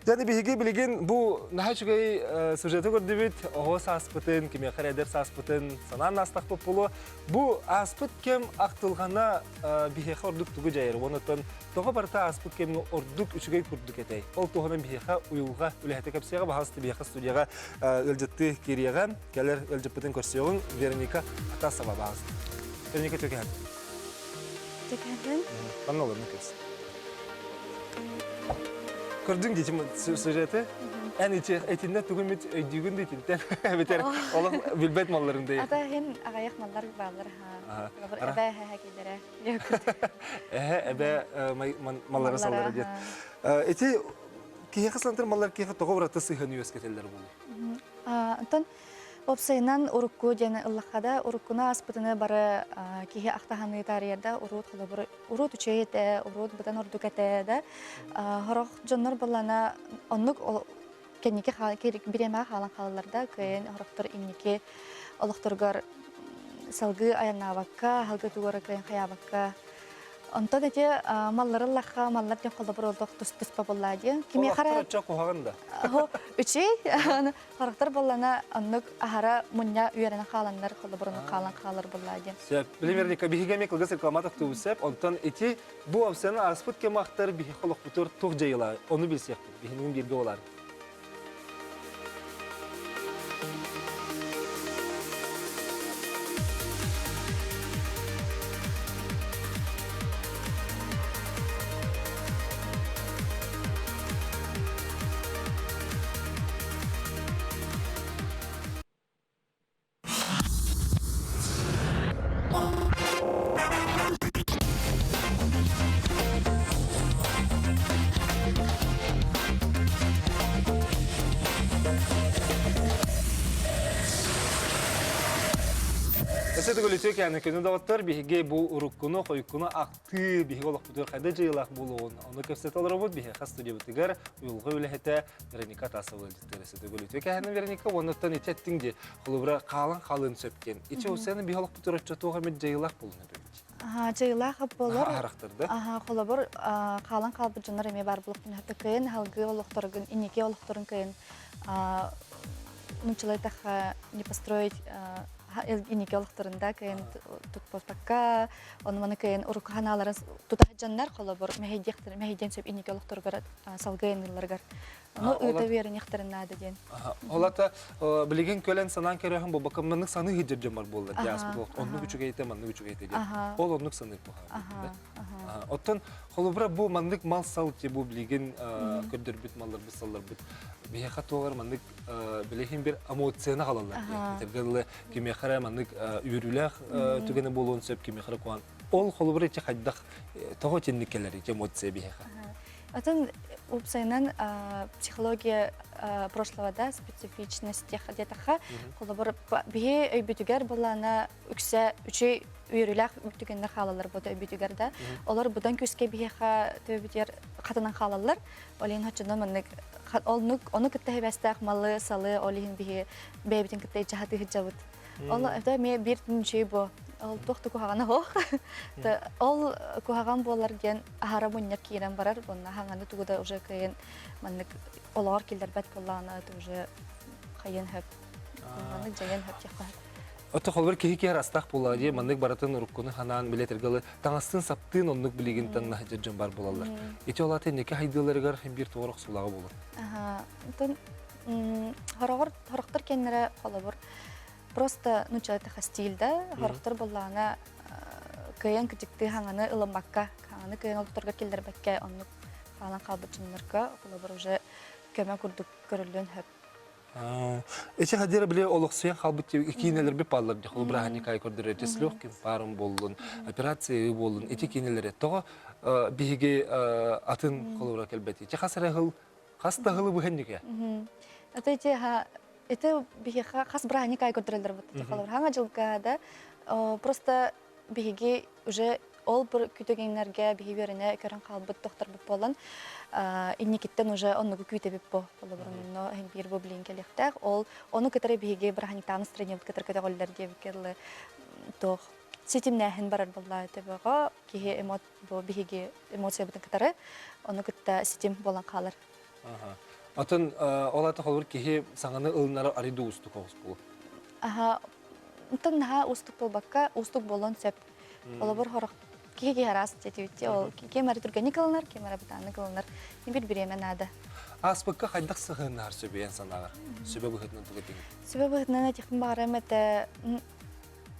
Yani bihi bilgin bu naha çugay sujeti gördübüt oğuz aspıtın, kimi xeredep aspıtın, sanan nastak populu. Bu aspıt kem aktılgana bihi orduk tugu jayır. Ondan toğa barta aspıt kem orduk üçügey kurduk etey. Ol toğanın bihi uyulga ülehete kapsiyaga bahastı bihi studiyaga öljetti kiriyagan. Keller öljepitin korsiyon Veronika Atasova bahastı. Veronika çökehan. Çökehan? Bana olur mu kız? Gördün geçim sujeti? Yani içi etinde tugumit öydüğün de tinten biter. Ola bilbet mallarında. Ata hen agayak mallar bağlar ha. Ebe ha gidere. Yok. Ebe mallara sallara diye. Eti kiye kısantır mallar kiye toğu bıraktı sıhhanı ösketeller bulu. Anton Opsaynan urukku jana ıllaqada urukkuna aspıtını bara kihi aqtahanı tariyada urut üçeyete urut budan ordukete da horaq jonlar balana onnuk keniki bireme halan qallarda kayın horaqtar inniki olaqturgar salgı ayanabakka halgı tugara kayın xayabakka Ondan ete mallarıllaqqa mallar den qalda bir oldaq tus baballadı. Kimi xara çok oğanda. Üçey xarakter ballana annuk ahara munya üyerene qalanlar qalda bir qalan qalır balladı. Sep bilimerde bihigemek qılgısı qamatak tuğsep ondan eti bu afsanın aspıt kemaktar bihi xoloq butur toq jayla onu bilsek bihinin birge olar. Mesela gülütüyor yani köyün dağıtlar bihige bu urukkunu koyukkunu aktı bihige olaq budur kayda jayılaq buluğun onu köfset alır bud bihi xas studiya butigar uyulğu ülehete Veronika Atasova editöresi gülütüyor yani Veronika ondan etettin de xulubra qalın söpken içi o seni bihi olaq budur açatuğa med jayılaq bulun Aha jayılaq bolur. Araqtırdı. Aha xulubur qalın qalbı jonlar eme bar buluqtun hatta kayın halgı olaqtorgun inniki olaqtorun kayın нучилай таха не построить иникелыктарында кайын тутпостакка онманы кайын урукханаларын тутахаджаннар холобор мехиден сөп иникелыктарга салгайынларгар ну ыта веренехтерин нада ден олата билеген көлен санан керехин бу бакымнын саны хиджер бар болду диаспор онну күчүгө эте манны күчүгө эте ол оннук саны бу оттон холобра бу мандык мал салти бу билеген көдөр бит маллар бисаллар бит бияха тоолар мандык билеген бир эмоцияны калалар тергеле кимехара мандык үйрүлэх түгене болуун сөп кимехара куан ол холобра эти хайдах того тенникелер эмоция бияха Атын упсайнан психология прошлого да специфичности где-то колобор бие өйбүтүгер булана үчөй үйрүлэх бүтүгенде халалар бото өйбүтүгерде олар будан көскө биеха төбүтер катынан халалар олин хачынан мындык onu kıtta hevestak malı salı olihin bihi bebtin kıtta içahati hicabut ol evde me bir şey bu ol toxtu kuhagana ho ol kuhagan bolar gen ahara bunyak kiren barar bonna hanganda tuguda уже kayın manlık olar kilder bet bollana уже kayın hep manlık jayan hep yakah Oto xolber kehi rastaq boladı mandık baratın urukkunu hanan biletergalı tangastın saptın onluk biligin tanna hajjın bar bolallar. Eti olate neke haydılargar hem bir toğraq sulağı bolur. Aha. Ton haraqtar kenlere xolabur. Просто нучата стилде характер боллана кайын китикти ханганы ылымбакка ханганы кайын олторга келдер бакка оннук калан калбычыннарга холобур уже көмө курдук көрүлүн хеп Эче хадира биле олуксуян халбыт кинелер бе паллар де холбра хани кай көрдүр этеслек ким парым болдун операция болдун эти кинелер тоо биге атын холбра келбети эче хасара хыл хаста хылы бу хеннике эте ха это биге хас брани кай көрдүрөлөр бут холбра ханга жылга да просто биге уже ол бір күтөгенлерге бихиберине көрөн калбыт доктор буп болон инникиттен уже онну күтө бип бо болобурунно хем бир бу билин келектер ол ону кетере биге бир ханитан стрене кетер категориялар деп келе тох сетимнехин барар болла тебего ки эмот бу биге эмоция бутун кетере ону кетте сетим болон калыр Атын олаты холбур кихи саңаны ылнары ариду устук оғыз бұл. Аха, ұнтан наға устук болбаққа, устук болон сөп. Олабыр хорық кеге харас жетеуітте, ол кемәрі түргені кылынар, кемәрі бұтаны кылынар. Не бір біремен ады. Аспыққа қайдақ сығынар сөбейен санағар? Сөбе бұхытынан тұғы деген. Сөбе бұхытынан текін бағарам әті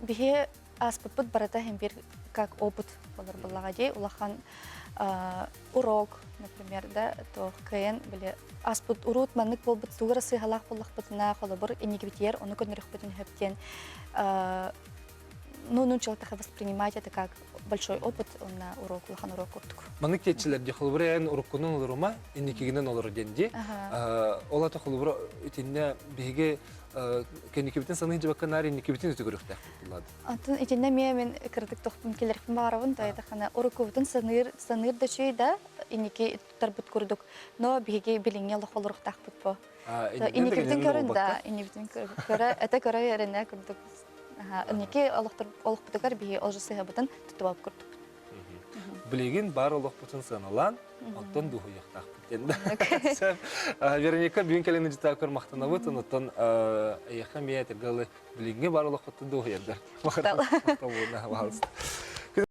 бихе аспыппыт барата хем бір как опыт болар болаға дей. Улахан урок, например, да, то кайын біле аспыт урут маннык болбыт суғыра сыйғалақ болақ бұтына қолабыр енеге бітер, оны көнірік бұтын хөптен. Ну, научил-то воспринимать это как большой опыт на урок, улахан урок куртук. Маннык тетчілерде холбураян уроккунун олырума, инникигінен олыру денде. Олаты холбура үтінде беге кенекебітін саны жабаққа нәрі инникебітін өті көріқтәк болады. Антон, итинне мен кірдік тоқпын келерікпін бағарауын, да айтақана урокубытын саныр да чөй да, инники тарбыт көрдік, но беге біліңе лық олырықтақ бұт по. Инникебітін көрін, да, инникебітін көрі, әті көрі еріне көрдік. Инники олық бұтығар беге олжысы ғабытын тұтып алып көрдік. Білеген бар олық бұтын саналан, оттан дұғы яқтақ бұтенді. Вероника бүгін кәлені жыта көр мақтана бұтын, оттан аяққа мейетер галы білегенге бар олық бұтын дұғы ердер. Мақтал.